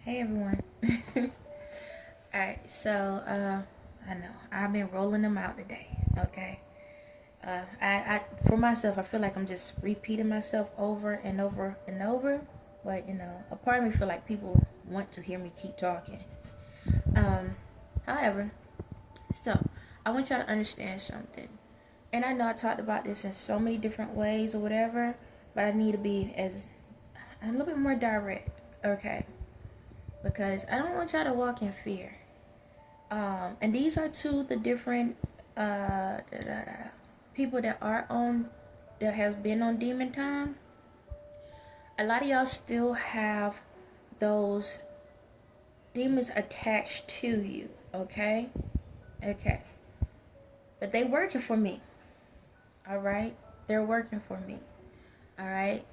Hey everyone. Alright, so I know I've been rolling them out today. Okay. I for myself, I feel like I'm just repeating myself over and over and over. But a part of me feel like people want to hear me keep talking. Um, However, so I want y'all to understand something. And I know I talked about this in so many different ways or whatever, but I need to be as a little bit more direct. Okay. Because I don't want y'all to walk in fear. And these are two of the different people that has been on demon time. A lot of y'all still have those demons attached to you, okay? Okay. But they working for me. Alright? They're working for me. Alright?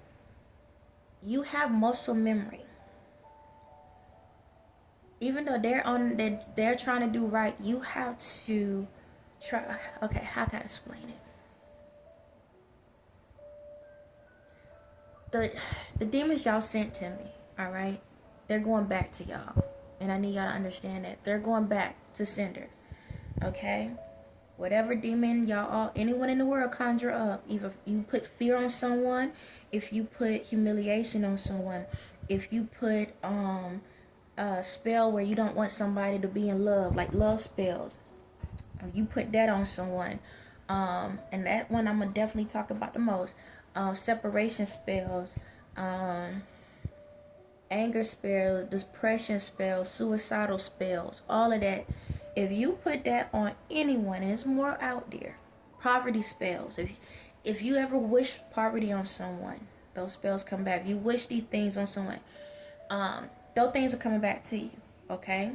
You have muscle memory. Even though they're trying to do right, you have to try. Okay, how can I explain it? The demons y'all sent to me, all right, they're going back to y'all, and I need y'all to understand that they're going back to sender. Okay, whatever demon anyone in the world conjure up, either you put fear on someone, if you put humiliation on someone, if you put a spell where you don't want somebody to be in love, like love spells, you put that on someone, and that one I'm gonna definitely talk about the most. Separation spells, anger spells, depression spells, suicidal spells, all of that. If you put that on anyone, and it's more out there, poverty spells. If you ever wish poverty on someone, those spells come back. If you wish these things on someone, those things are coming back to you. Okay.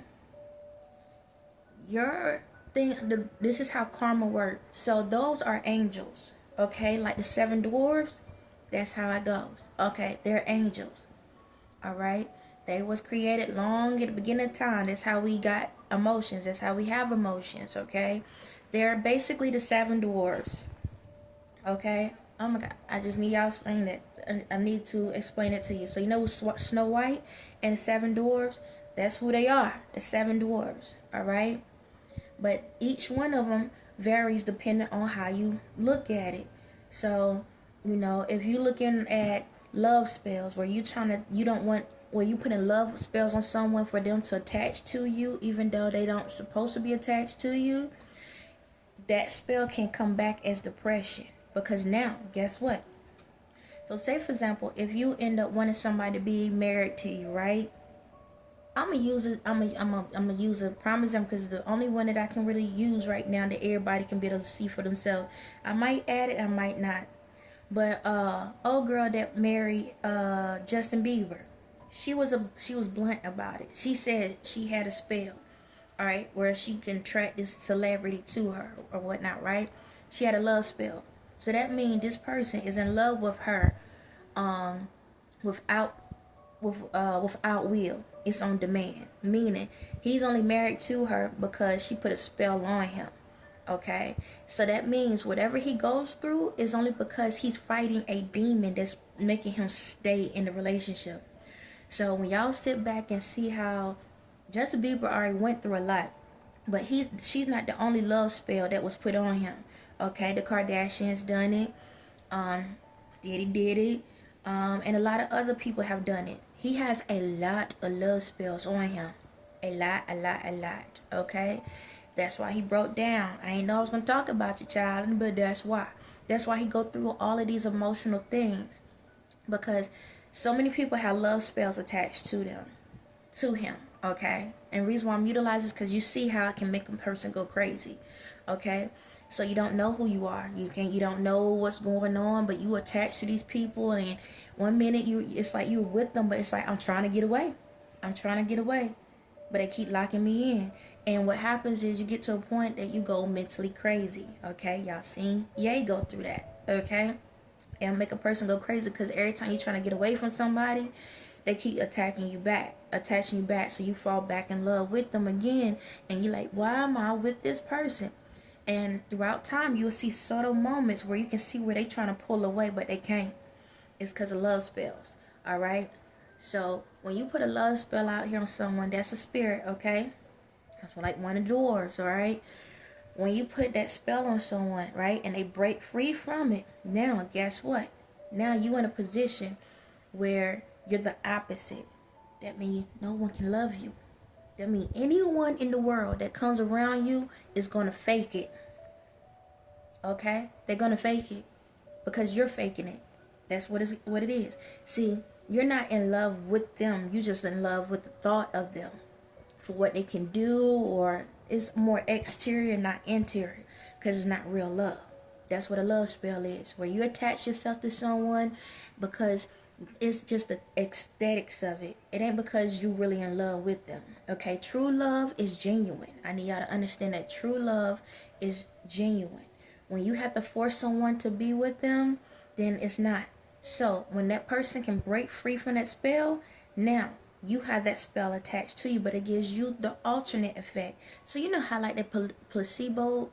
This is how karma works. So those are angels, okay? Like the seven dwarves, that's how it goes. Okay, they're angels. All right? They was created long at the beginning of time. That's how we got emotions. That's how we have emotions, okay? They're basically the seven dwarves. Okay? Oh my god, I just need y'all to explain that. I need to explain it to you. So you know Snow White and the seven dwarves? That's who they are. The seven dwarves. All right? But each one of them varies depending on how you look at it. So, if you're looking at love spells where you don't want, where you put in love spells on someone for them to attach to you, even though they don't supposed to be attached to you, that spell can come back as depression. Because now, guess what? So say for example, if you end up wanting somebody to be married to you, right? I'm gonna use it. I'm gonna use a prime example because the only one that I can really use right now that everybody can be able to see for themselves. I might add it, I might not. But old girl that married Justin Bieber, she was blunt about it. She said she had a spell, all right, where she can attract this celebrity to her or whatnot, right? She had a love spell, so that means this person is in love with her, without without will. It's on demand, meaning he's only married to her because she put a spell on him. Okay, so that means whatever he goes through is only because he's fighting a demon that's making him stay in the relationship. So when y'all sit back and see how Justin Bieber already went through a lot, but she's not the only love spell that was put on him. Okay, the Kardashians done it, Diddy did it, and a lot of other people have done it. He has a lot of love spells on him. A lot. Okay? That's why he broke down. I ain't know I was going to talk about your child, but that's why. That's why he go through all of these emotional things. Because so many people have love spells attached to him. Okay? And the reason why I'm utilizing is because you see how it can make a person go crazy. Okay? So you don't know who you are. You don't know what's going on, but you attached to these people, and one minute it's like you're with them, but it's like I'm trying to get away. But they keep locking me in. And what happens is you get to a point that you go mentally crazy. Okay, y'all seen Ye go through that. Okay, and make a person go crazy because every time you're trying to get away from somebody, they keep attaching you back, so you fall back in love with them again, and you're like, why am I with this person? And throughout time, you'll see subtle moments where you can see where they trying to pull away, but they can't. It's because of love spells. All right. So when you put a love spell out here on someone, that's a spirit, okay? That's like one of the dwarves, all right? When you put that spell on someone, right, and they break free from it, now guess what? Now you in a position where you're the opposite. That means no one can love you. That means anyone in the world that comes around you is going to fake it. Okay? They're going to fake it because you're faking it. That's what it is. See, you're not in love with them. You're just in love with the thought of them for what they can do, or it's more exterior, not interior, because it's not real love. That's what a love spell is, where you attach yourself to someone because it's just the aesthetics of it. It ain't because you really in love with them. Okay, true love is genuine. I need y'all to understand that true love is genuine. When you have to force someone to be with them, then it's not. So when that person can break free from that spell, now you have that spell attached to you, but it gives you the alternate effect. So you know how like the placebo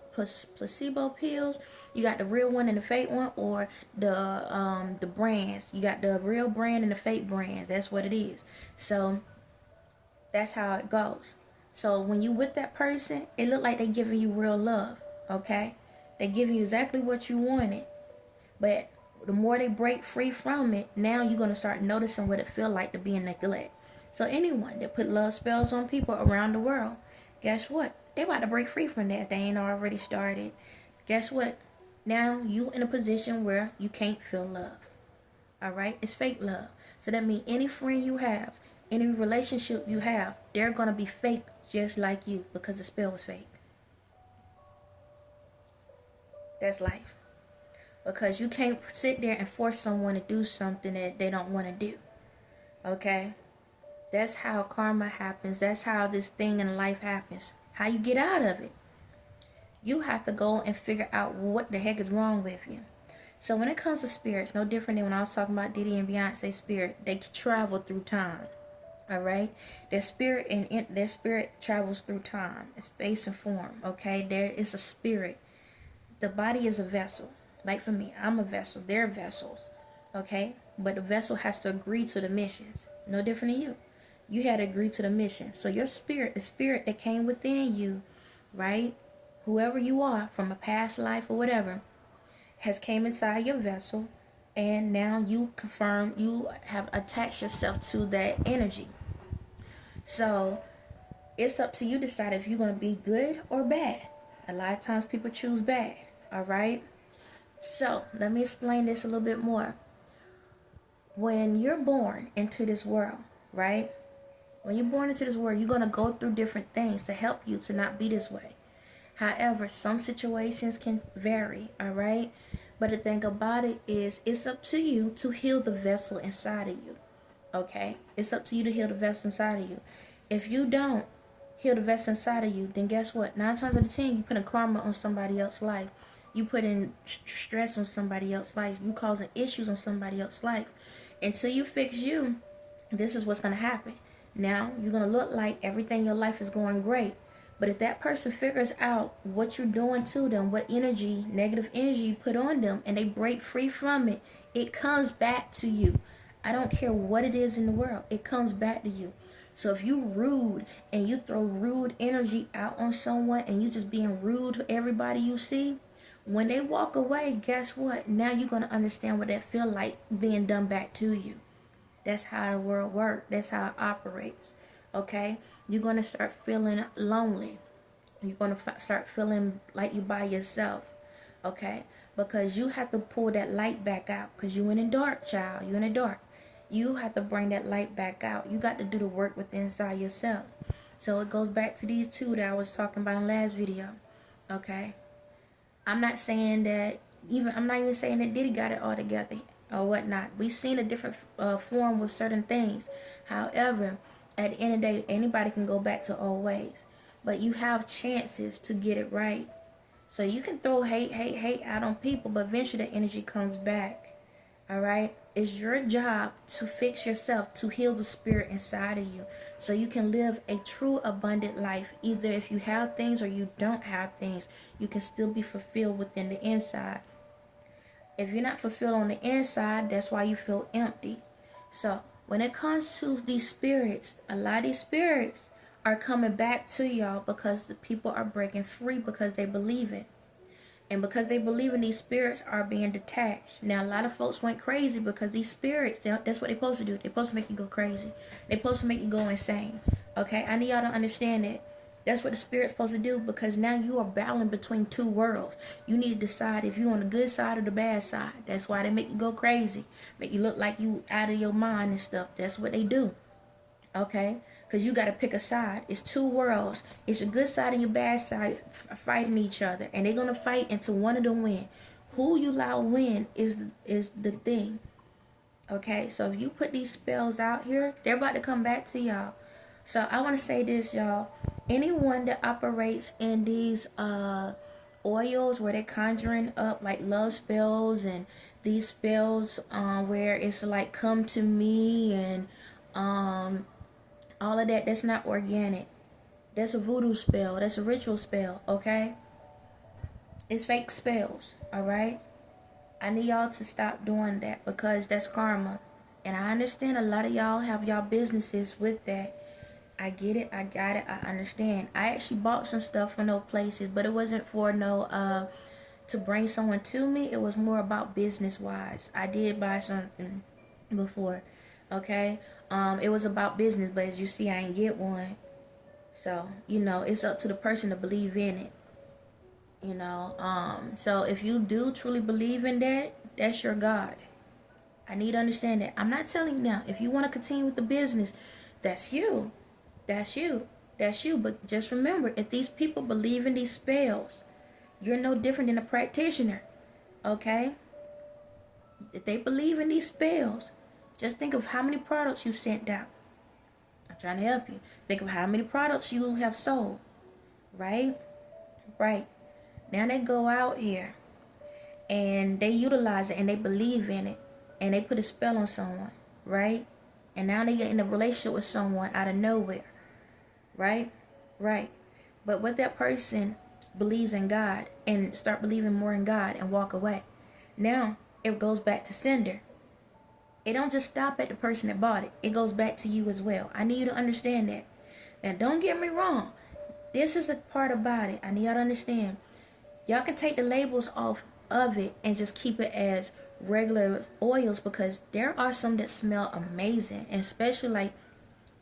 pills, you got the real one and the fake one, or the brands, you got the real brand and the fake brands. That's what it is. So that's how it goes. So when you with that person, it look like they giving you real love. Okay, they give you exactly what you wanted, but the more they break free from it, now you're gonna start noticing what it feel like to be in neglect. So anyone that put love spells on people around the world, guess what? They about to break free from that if they ain't already started. Guess what? Now you in a position where you can't feel love. Alright? It's fake love. So that means any friend you have, any relationship you have, they're gonna be fake just like you because the spell was fake. That's life. Because you can't sit there and force someone to do something that they don't want to do. Okay? That's how karma happens. That's how this thing in life happens. How you get out of it. You have to go and figure out what the heck is wrong with you. So when it comes to spirits, no different than when I was talking about Diddy and Beyonce's spirit. They travel through time. Alright? Their spirit travels through time. Space and form. Okay? There is a spirit. The body is a vessel. Like for me, I'm a vessel. They're vessels. Okay? But the vessel has to agree to the missions. No different than you. You had to agree to the mission. So your spirit, the spirit that came within you, right? Whoever you are from a past life or whatever, has came inside your vessel. And now you have attached yourself to that energy. So it's up to you to decide if you're going to be good or bad. A lot of times people choose bad. All right? So let me explain this a little bit more. When you're born into this world, right? When you're born into this world, you're going to go through different things to help you to not be this way. However, some situations can vary, all right? But the thing about it is, it's up to you to heal the vessel inside of you, okay? It's up to you to heal the vessel inside of you. If you don't heal the vessel inside of you, then guess what? 9 times out of 10, you put a karma on somebody else's life. You put in stress on somebody else's life. You causing issues on somebody else's life. Until you fix you, this is what's going to happen. Now, you're going to look like everything in your life is going great. But if that person figures out what you're doing to them, what energy, negative energy you put on them, and they break free from it, it comes back to you. I don't care what it is in the world. It comes back to you. So if you rude and you throw rude energy out on someone and you just being rude to everybody you see, when they walk away, guess what? Now you're going to understand what that feel like being done back to you. That's how the world works. That's how it operates. Okay? You're going to start feeling lonely. You're going to start feeling like you're by yourself. Okay? Because you have to pull that light back out. Because you're in the dark, child. You're in the dark. You have to bring that light back out. You got to do the work within inside yourself. So it goes back to these two that I was talking about in the last video. Okay? I'm not saying that I'm not even saying that Diddy got it all together or whatnot. We've seen a different form with certain things. However, at the end of the day, anybody can go back to old ways. But you have chances to get it right. So you can throw hate out on people, but eventually the energy comes back. Alright? It's your job to fix yourself, to heal the spirit inside of you, so you can live a true abundant life. Either if you have things or you don't have things, you can still be fulfilled within the inside. If you're not fulfilled on the inside, that's why you feel empty. So when it comes to these spirits, a lot of these spirits are coming back to y'all because the people are breaking free because they believe it. And because they believe in, these spirits are being detached. Now, a lot of folks went crazy because these spirits, that's what they're supposed to do. They're supposed to make you go crazy. They're supposed to make you go insane. Okay? I need y'all to understand that. That's what the spirit's supposed to do, because now you are battling between two worlds. You need to decide if you're on the good side or the bad side. That's why they make you go crazy. Make you look like you out of your mind and stuff. That's what they do. Okay? Because you got to pick a side. It's two worlds. It's your good side and your bad side fighting each other. And they're going to fight until one of them win. Who you allow win is the thing. Okay? So if you put these spells out here, they're about to come back to y'all. So I want to say this, y'all. Anyone that operates in these oils where they're conjuring up like love spells and these spells where it's like come to me and all of that, that's not organic. That's a voodoo spell. That's a ritual spell, okay? It's fake spells, all right? I need y'all to stop doing that because that's karma. And I understand a lot of y'all have y'all businesses with that. I get it. I got it. I understand. I actually bought some stuff from those places, but it wasn't for no to bring someone to me. It was more about business-wise. I did buy something before, okay? It was about business, but as you see, I ain't get one. So, you know, it's up to the person to believe in it. You know, so if you do truly believe in that, that's your God. I need to understand that. I'm not telling you now. If you want to continue with the business, that's you. That's you. That's you. But just remember, if these people believe in these spells, you're no different than a practitioner. Okay? If they believe in these spells, just think of how many products you sent out. I'm trying to help you. Think of how many products you have sold. Right? Right. Now they go out here and they utilize it and they believe in it and they put a spell on someone. Right? And now they get in a relationship with someone out of nowhere. Right? Right. But what that person believes in God and start believing more in God and walk away. Now it goes back to sender. It don't just stop at the person that bought it. It goes back to you as well. I need you to understand that. Now don't get me wrong. This is the part about it. I need y'all to understand. Y'all can take the labels off of it and just keep it as regular oils, because there are some that smell amazing, and especially like,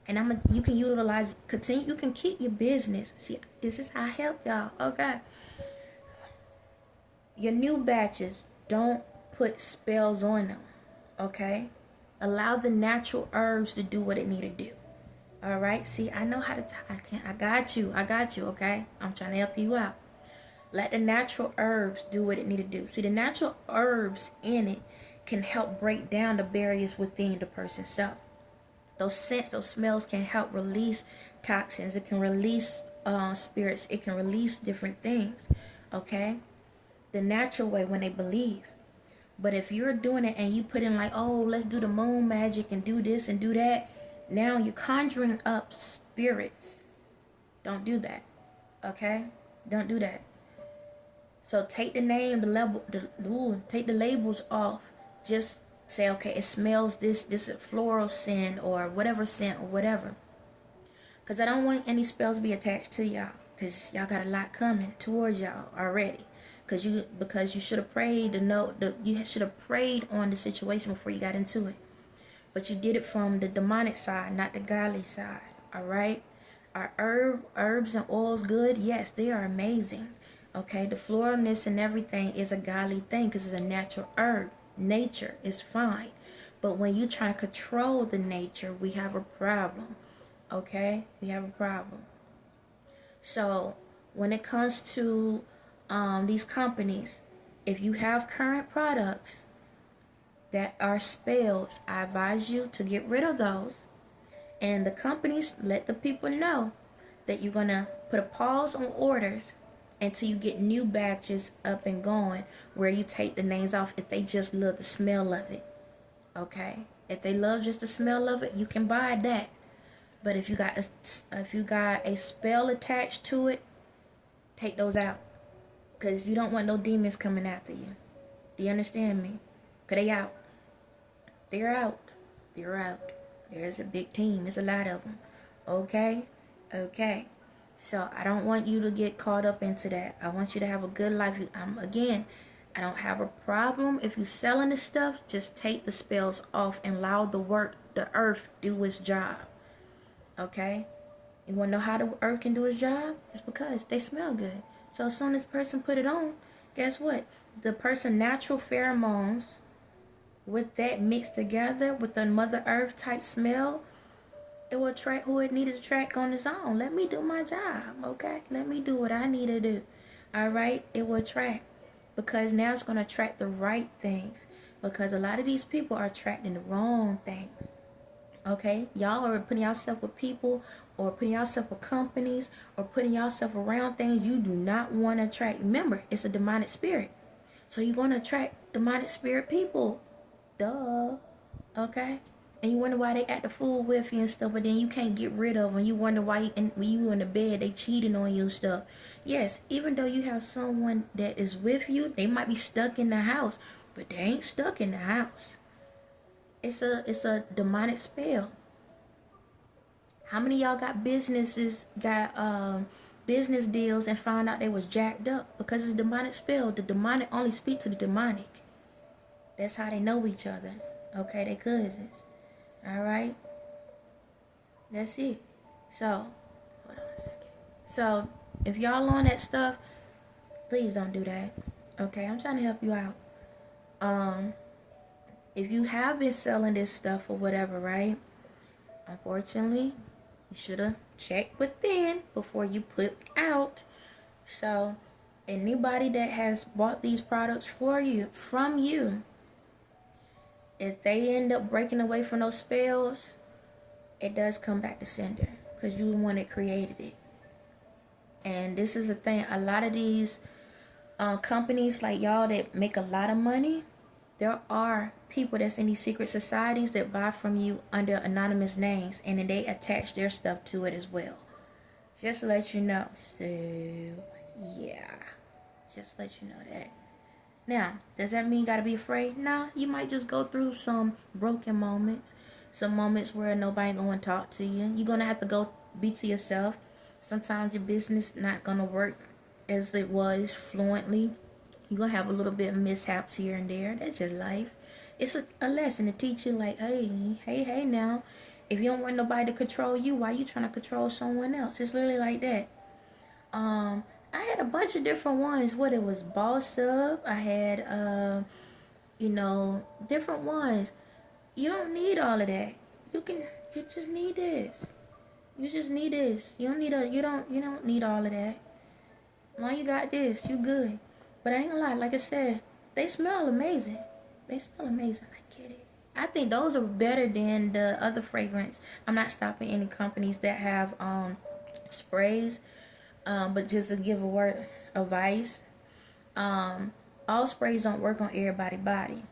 and you can utilize, continue, you can keep your business. See, this is how I help y'all. Okay. Your new batches, don't put spells on them. Okay? Allow the natural herbs to do what it need to do. All right? See, I know how to I got you. Okay? I'm trying to help you out. Let the natural herbs do what it need to do. See, the natural herbs in it can help break down the barriers within the person's self. Those scents, those smells can help release toxins. It can release spirits. It can release different things. Okay? The natural way, when they believe. But if you're doing it and you put in like, oh, let's do the moon magic and do this and do that, now you're conjuring up spirits. Don't do that. Okay? Don't do that. So take the name, take the labels off. Just say, okay, it smells this is floral scent or whatever scent or whatever. Because I don't want any spells to be attached to y'all. Because y'all got a lot coming towards y'all already. Because you should have prayed you should have prayed on the situation before you got into it. But you did it from the demonic side, not the godly side. Alright? Are herbs and oils good? Yes, they are amazing. Okay, the floralness and everything is a godly thing because it's a natural herb. Nature is fine. But when you try to control the nature, we have a problem. Okay? We have a problem. So, when it comes to these companies, if you have current products that are spells, I advise you to get rid of those. And the companies, let the people know that you're going to put a pause on orders until you get new batches up and going, where you take the names off if they just love the smell of it. Okay? If they love just the smell of it, you can buy that. But if you got a spell attached to it, take those out. Because you don't want no demons coming after you. Do you understand me? Because they out. They're out. They're out. There's a big team. It's a lot of them. Okay? Okay. So I don't want you to get caught up into that. I want you to have a good life. Again, I don't have a problem if you selling the stuff. Just take the spells off and allow the earth do its job. Okay? You want to know how the earth can do its job? It's because they smell good. So as soon as the person put it on, guess what? The person's natural pheromones, with that mixed together with the Mother Earth type smell, it will attract who it needs to attract on its own. Let me do my job, okay? Let me do what I need to do. Alright? It will attract. Because now it's going to attract the right things. Because a lot of these people are attracting the wrong things. Okay? Y'all are putting yourself with people, or putting yourself with companies, or putting yourself around things you do not want to attract. Remember, it's a demonic spirit. So you're going to attract demonic spirit people. Duh. Okay? And you wonder why they act the fool with you and stuff, but then you can't get rid of them. You wonder why when you in the bed, they cheating on you and stuff. Yes, even though you have someone that is with you, they might be stuck in the house, but they ain't stuck in the house. It's a demonic spell. How many of y'all got business deals and found out they was jacked up? Because it's a demonic spell. The demonic only speak to the demonic. That's how they know each other. Okay, they cousins. Alright? That's it. So, hold on a second. So, if y'all on that stuff, please don't do that. Okay, I'm trying to help you out. If you have been selling this stuff or whatever, right? Unfortunately, you should have checked within before you put out. So, anybody that has bought these products from you, if they end up breaking away from those spells, it does come back to sender, because you the one that created it. And this is the thing, a lot of these companies like y'all that make a lot of money, there are people that's in these secret societies that buy from you under anonymous names, and then they attach their stuff to it as well. Just to let you know. So, yeah. Just to let you know that. Now, does that mean you gotta be afraid? Nah, you might just go through some broken moments. Some moments where nobody gonna talk to you. You're gonna have to go be to yourself. Sometimes your business not gonna work as it was fluently. You're gonna have a little bit of mishaps here and there. That's just life. It's a lesson to teach you, like, hey now. If you don't want nobody to control you, why you trying to control someone else? It's literally like that. I had a bunch of different ones. What it was, Boss Up. I had, different ones. You don't need all of that. You just need this. You just need this. You don't need all of that. Long you got this, you good. But I ain't gonna lie, like I said, they smell amazing. They smell amazing. I get it. I think those are better than the other fragrance. I'm not stopping any companies that have sprays. But just to give a word of advice, all sprays don't work on everybody's body.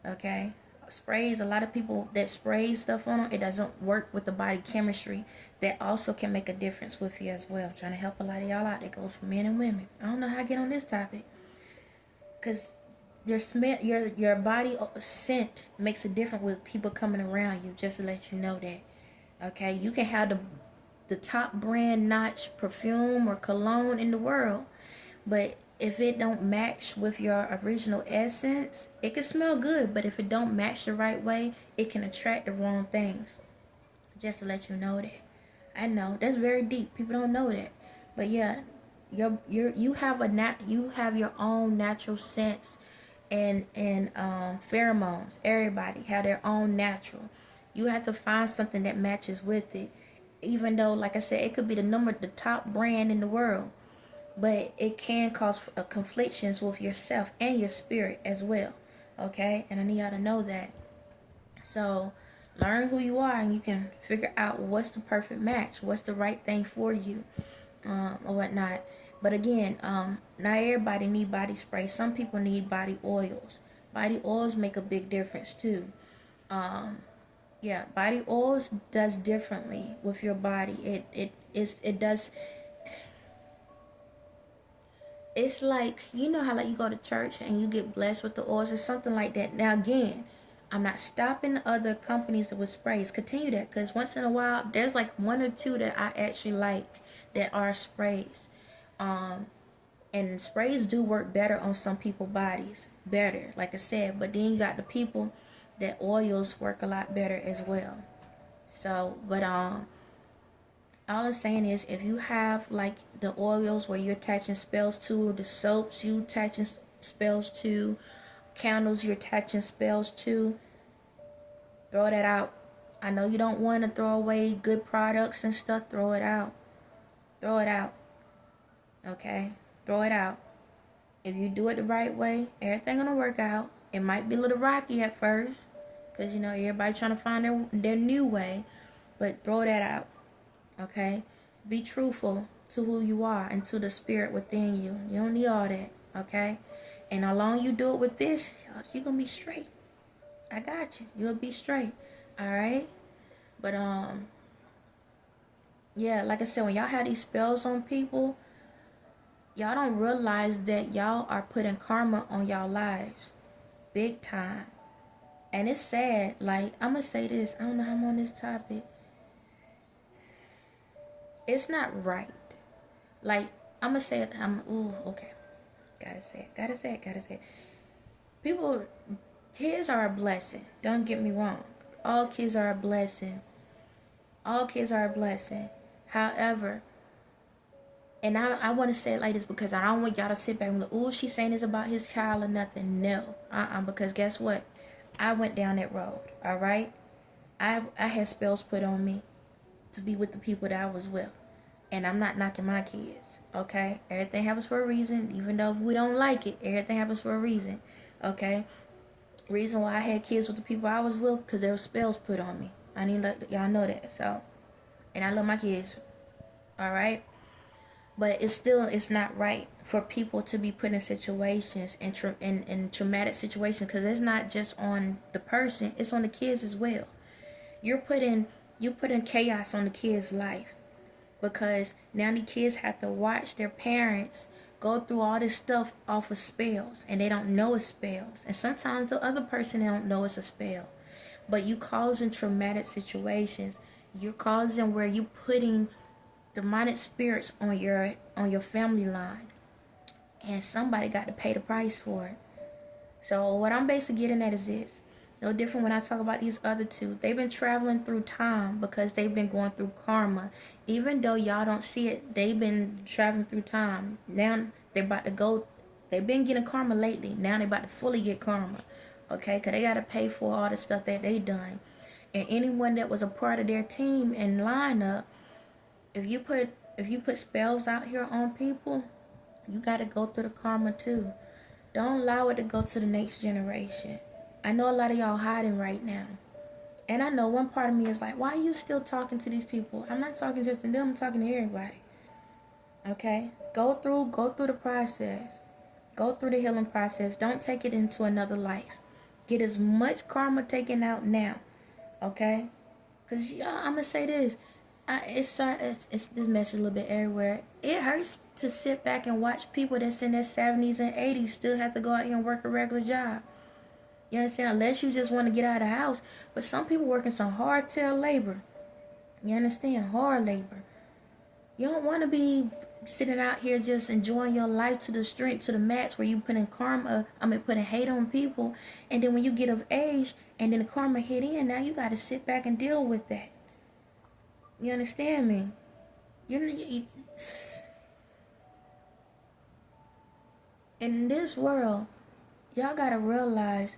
Okay? Sprays, a lot of people that spray stuff on them, it doesn't work with the body chemistry. That also can make a difference with you as well. I'm trying to help a lot of y'all out. That goes for men and women. I don't know how I get on this topic. Because your body scent makes a difference with people coming around you, just to let you know that. Okay? You can have the top brand notch perfume or cologne in the world, but if it don't match with your original essence, it can smell good, but if it don't match the right way, it can attract the wrong things. Just to let you know that. I know that's very deep. People don't know that, but yeah, you have your own natural scents and pheromones. Everybody have their own natural. You have to find something that matches with it. Even though, like I said, it could be the top brand in the world, but it can cause conflictions with yourself and your spirit as well. Okay, and I need y'all to know that. So learn who you are, and you can figure out what's the perfect match, what's the right thing for you, or whatnot. But again, not everybody need body spray. Some people need body oils. Body oils make a big difference too. Yeah, body oils does differently with your body. It does. It's like, you know how like you go to church and you get blessed with the oils. It's something like that. Now again, I'm not stopping other companies with sprays. Continue that, because once in a while, there's like one or two that I actually like that are sprays. And sprays do work better on some people's bodies, better, like I said. But then you got the people that oils work a lot better as well. So, but all I'm saying is, if you have like the oils where you're attaching spells to, the soaps you attaching spells to, candles you're attaching spells to, throw that out. I know you don't want to throw away good products and stuff. Throw it out. Throw it out. Okay? Throw it out. If you do it the right way, everything gonna work out. It might be a little rocky at first, because, you know, everybody trying to find their new way. But throw that out. Okay? Be truthful to who you are and to the spirit within you. You don't need all that. Okay? And how long you do it with this, you're gonna be straight. I got you. You'll be straight. Alright? But yeah, like I said, when y'all have these spells on people, y'all don't realize that y'all are putting karma on y'all lives. Big time. And it's sad. Like, I'm gonna say this. I don't know how I'm on this topic. It's not right. Like, I'm gonna say it. Okay. Gotta say it. People, kids are a blessing. Don't get me wrong. All kids are a blessing. However, and I want to say it like this, because I don't want y'all to sit back and be like, oh, she's saying this about his child or nothing. No. Because guess what? I went down that road. Alright? I had spells put on me to be with the people that I was with. And I'm not knocking my kids. Okay? Everything happens for a reason. Even though we don't like it, everything happens for a reason. Okay? Reason why I had kids with the people I was with, because there were spells put on me. I need to let y'all know that. So, and I love my kids. Alright? But it's not right for people to be put in situations, in traumatic situations, because it's not just on the person, it's on the kids as well. You're putting chaos on the kids' life, because now the kids have to watch their parents go through all this stuff off of spells, and they don't know it's spells. And sometimes the other person, they don't know it's a spell. But you causing traumatic situations. You're causing where you putting demonic spirits on your family line, and somebody got to pay the price for it. So what I'm basically getting at is this. No different when I talk about these other two. They've been traveling through time because they've been going through karma. Even though y'all don't see it, they've been traveling through time. Now they're about to go. They've been getting karma lately. Now they're about to fully get karma. Okay? Because they got to pay for all the stuff that they done. And anyone that was a part of their team and lineup, if you put spells out here on people, you got to go through the karma too. Don't allow it to go to the next generation. I know a lot of y'all hiding right now. And I know one part of me is like, why are you still talking to these people? I'm not talking just to them, I'm talking to everybody. Okay? Go through the process. Go through the healing process. Don't take it into another life. Get as much karma taken out now. Okay? Because I'm going to say this. It's this message a little bit everywhere. It hurts to sit back and watch people that's in their 70s and 80s still have to go out here and work a regular job. You understand? Unless you just want to get out of the house. But some people working some hardtail labor. You understand? Hard labor. You don't want to be sitting out here just enjoying your life to the strength, to the max, where you putting putting hate on people. And then when you get of age and then the karma hit in, now you got to sit back and deal with that. You understand me? In this world, y'all gotta realize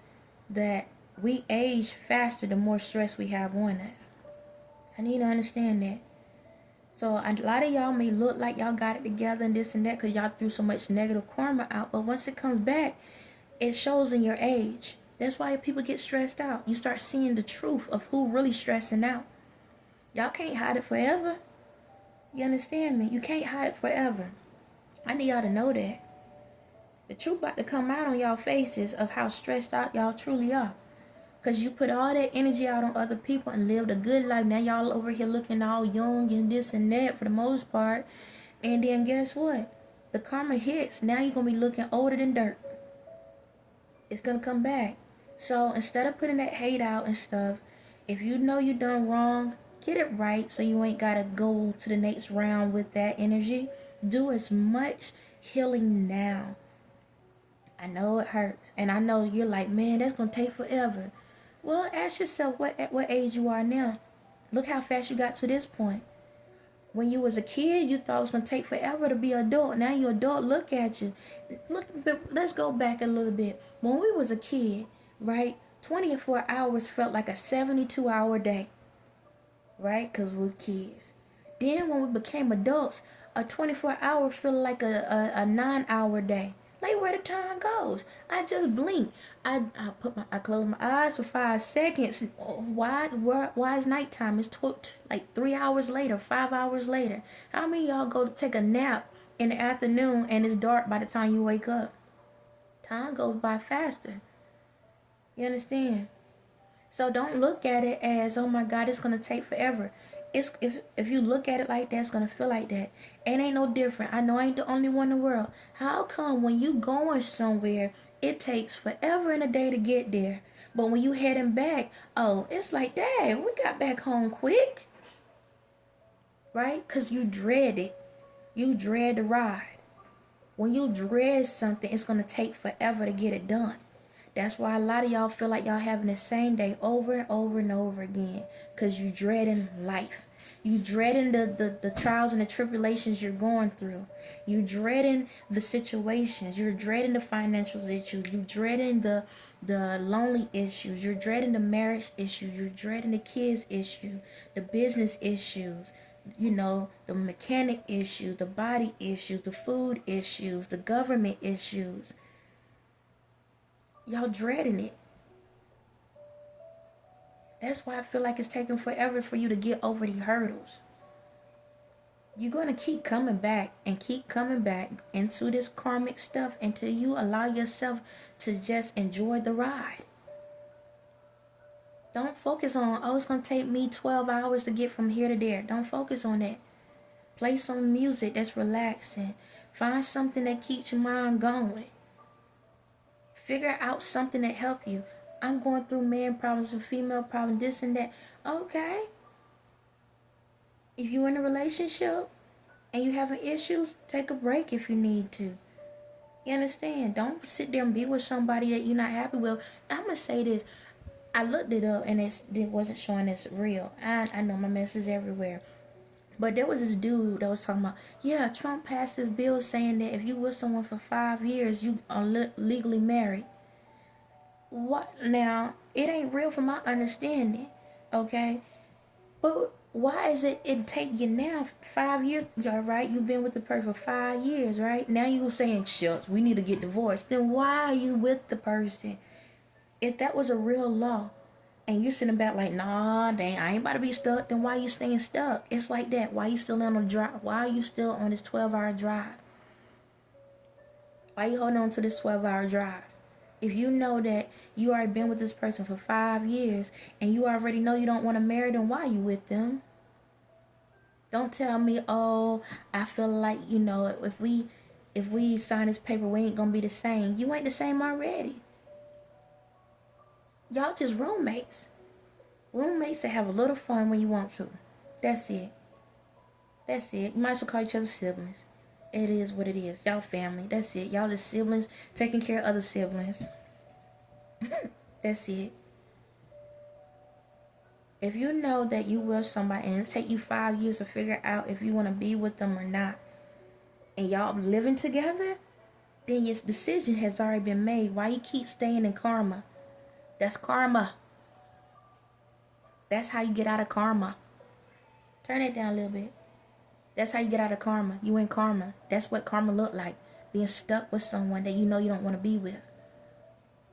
that we age faster the more stress we have on us. I need to understand that. So a lot of y'all may look like y'all got it together and this and that because y'all threw so much negative karma out. But once it comes back, it shows in your age. That's why people get stressed out. You start seeing the truth of who really stressing out. Y'all can't hide it forever. You understand me? You can't hide it forever. I need y'all to know that. The truth about to come out on y'all faces of how stressed out y'all truly are. Because you put all that energy out on other people and lived a good life. Now y'all over here looking all young and this and that for the most part. And then guess what? The karma hits. Now you're going to be looking older than dirt. It's going to come back. So instead of putting that hate out and stuff, if you know you done wrong, get it right so you ain't gotta go to the next round with that energy. Do as much healing now. I know it hurts, and I know you're like, man, that's gonna take forever. Well, ask yourself at what age you are now. Look how fast you got to this point. When you was a kid, you thought it was gonna take forever to be an adult. Now you're adult. Look at you. Look. Let's go back a little bit. When we was a kid, right? 24 hours felt like a 72-hour day, right? Cause we're kids. Then when we became adults, a 24-hour feel like a 9-hour day. Like where the time goes. I just blink. I close my eyes for 5 seconds. Why is nighttime? It's like 3 hours later, 5 hours later. How many of y'all go to take a nap in the afternoon and it's dark by the time you wake up? Time goes by faster. You understand? So don't look at it as, oh my God, it's gonna take forever. It's if you look at it like that, it's gonna feel like that. It ain't no different. I know I ain't the only one in the world. How come when you going somewhere, it takes forever and a day to get there, but when you heading back, oh, it's like, dang, we got back home quick, right? Cause you dread it. You dread the ride. When you dread something, it's gonna take forever to get it done. That's why a lot of y'all feel like y'all having the same day over and over and over again. Because you dreading life. You dreading the trials and the tribulations you're going through. You dreading the situations. You're dreading the financial issues. You're dreading the lonely issues. You're dreading the marriage issues. You're dreading the kids issue. The business issues. You know, the mechanic issues. The body issues. The food issues. The government issues. Y'all dreading it. That's why I feel like it's taking forever for you to get over the hurdles. You're going to keep coming back and keep coming back into this karmic stuff until you allow yourself to just enjoy the ride. Don't focus on, oh, it's going to take me 12 hours to get from here to there. Don't focus on that. Play some music that's relaxing. Find something that keeps your mind going. Figure out something that help you. I'm going through man problems and female problems, this and that. Okay. If you're in a relationship and you having issues, take a break if you need to. You understand? Don't sit there and be with somebody that you're not happy with. I'm going to say this. I looked it up and it wasn't showing it's real. I know my mess is everywhere. But there was this dude that was talking about, yeah, Trump passed this bill saying that if you with someone for 5 years, you are legally married. What? Now, it ain't real from my understanding, okay? But why is it take you now 5 years, all right? You've been with the person for 5 years, right? Now you're saying, shucks, we need to get divorced. Then why are you with the person? If that was a real law, and you're sitting back like, nah, dang, I ain't about to be stuck, then why you staying stuck? It's like that. Why you still on the drive? Why are you still on this 12-hour drive? Why you holding on to this 12-hour drive? If you know that you already been with this person for 5 years and you already know you don't want to marry them, why are you with them? Don't tell me, oh, I feel like, you know, if we sign this paper, we ain't going to be the same. You ain't the same already. Y'all just roommates. Roommates that have a little fun when you want to. That's it. That's it. You might as well call each other siblings. It is what it is. Y'all family. That's it. Y'all just siblings taking care of other siblings. That's it. If you know that you with somebody and it take you 5 years to figure out if you want to be with them or not, and y'all living together, then your decision has already been made. Why you keep staying in karma? That's karma. That's how you get out of karma. Turn it down a little bit. That's how you get out of karma. You in karma. That's what karma look like. Being stuck with someone that you know you don't want to be with.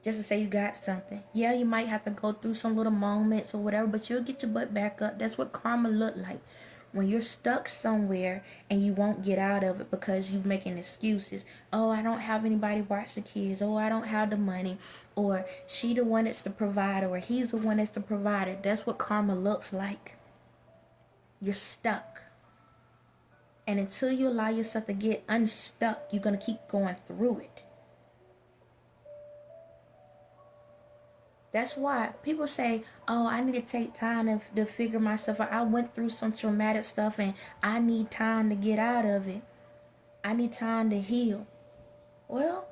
Just to say you got something. Yeah, you might have to go through some little moments or whatever, but you'll get your butt back up. That's what karma look like. When you're stuck somewhere and you won't get out of it because you're making excuses. Oh, I don't have anybody watch the kids. Oh, I don't have the money. Or she the one that's the provider. Or he's the one that's the provider. That's what karma looks like. You're stuck. And until you allow yourself to get unstuck, you're going to keep going through it. That's why people say, oh, I need to take time to figure myself out. I went through some traumatic stuff and I need time to get out of it. I need time to heal. Well,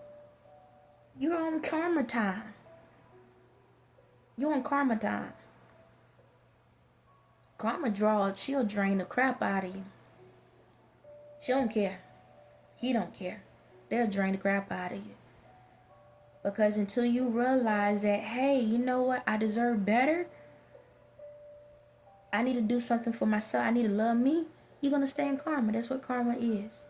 you're on karma time. You're on karma time. Karma she'll drain the crap out of you. She don't care. He don't care. They'll drain the crap out of you. Because until you realize that, hey, you know what? I deserve better. I need to do something for myself. I need to love me. You're going to stay in karma. That's what karma is.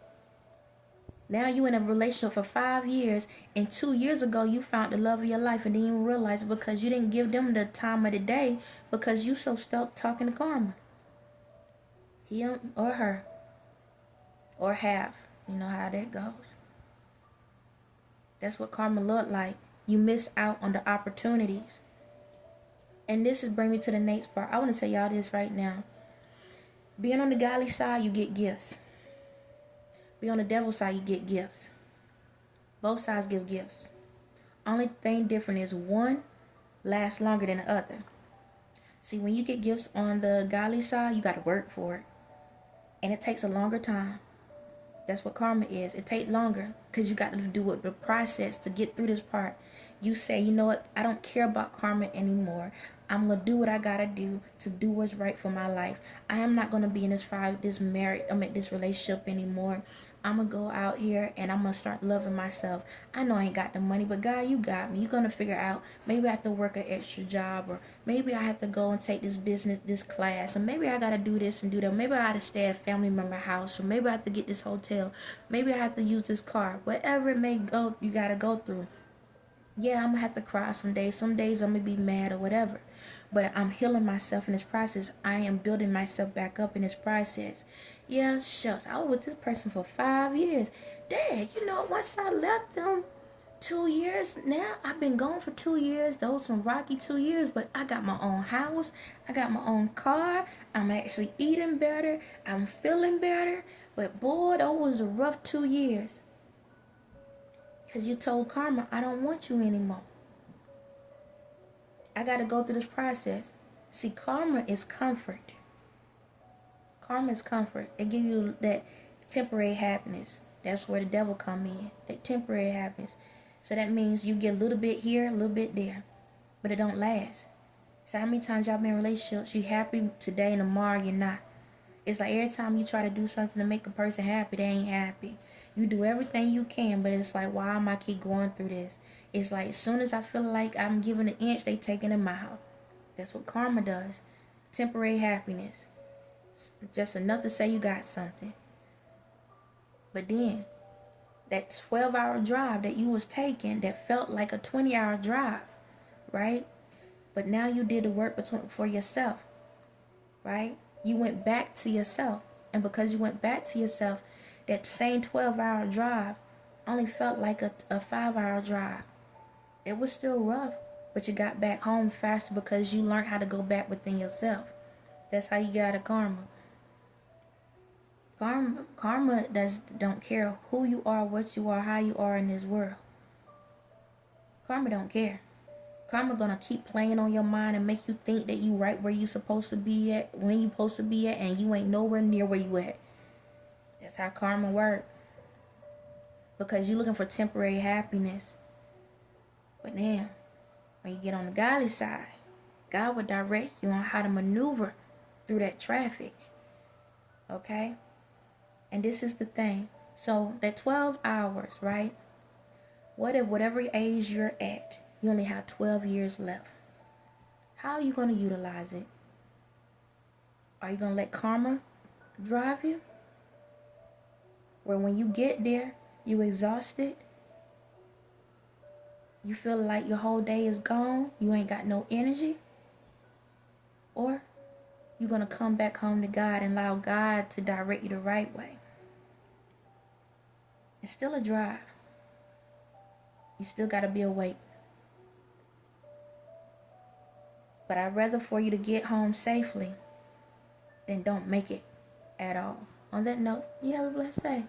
Now you in a relationship for 5 years, and 2 years ago you found the love of your life and didn't even realize it because you didn't give them the time of the day because you so stuck talking to karma. Him or her. Or half. You know how that goes. That's what karma look like. You miss out on the opportunities. And this is bringing me to the next part. I want to tell y'all this right now. Being on the godly side, you get gifts. Be on the devil's side, you get gifts. Both sides give gifts. Only thing different is one lasts longer than the other. See, when you get gifts on the godly side, you got to work for it. And it takes a longer time. That's what karma is. It takes longer because you got to do it, the process to get through this part. You say, you know what? I don't care about karma anymore. I'm going to do what I got to do to do what's right for my life. I am not going to be in this relationship anymore. I'm going to go out here and I'm going to start loving myself. I know I ain't got the money, but God, you got me. You're going to figure out, maybe I have to work an extra job, or maybe I have to go and take this business, this class, and maybe I got to do this and do that. Maybe I have to stay at a family member house, or maybe I have to get this hotel. Maybe I have to use this car. Whatever it may go, you got to go through. Yeah, I'm going to have to cry some days. Some days I'm going to be mad or whatever. But I'm healing myself in this process. I am building myself back up in this process. Yeah, shucks. I was with this person for 5 years. Dang, you know, once I left them 2 years, now I've been gone for 2 years. Those some rocky 2 years, but I got my own house. I got my own car. I'm actually eating better. I'm feeling better. But boy, those was a rough 2 years. Because you told karma, I don't want you anymore. I got to go through this process. See, karma is comfort. Karma is comfort. It gives you that temporary happiness. That's where the devil come in. That temporary happiness. So that means you get a little bit here, a little bit there. But it don't last. So how many times y'all been in relationships, you happy today and tomorrow you're not. It's like every time you try to do something to make a person happy, they ain't happy. You do everything you can, but it's like, why am I keep going through this? It's like, as soon as I feel like I'm giving an inch, they taking a mile. That's what karma does. Temporary happiness. Just enough to say you got something. But then, that 12-hour drive that you was taking that felt like a 20-hour drive, right? But now you did the work for yourself, right? You went back to yourself. And because you went back to yourself, that same 12-hour drive only felt like a 5-hour drive. It was still rough, but you got back home faster because you learned how to go back within yourself. That's how you got a karma. Karma don't care who you are, what you are, how you are in this world. Karma don't care. Karma gonna keep playing on your mind and make you think that you right where you supposed to be at, when you supposed to be at, and you ain't nowhere near where you at. That's how karma works. Because you're looking for temporary happiness. But then, when you get on the godly side, God will direct you on how to maneuver through that traffic. Okay? And this is the thing. So, that 12 hours, right? What if whatever age you're at, you only have 12 years left? How are you going to utilize it? Are you going to let karma drive you? Where when you get there, you exhausted? You feel like your whole day is gone? You ain't got no energy? Or you're going to come back home to God and allow God to direct you the right way? It's still a drive. You still got to be awake. But I'd rather for you to get home safely than don't make it at all. On that note, you have a blessed day.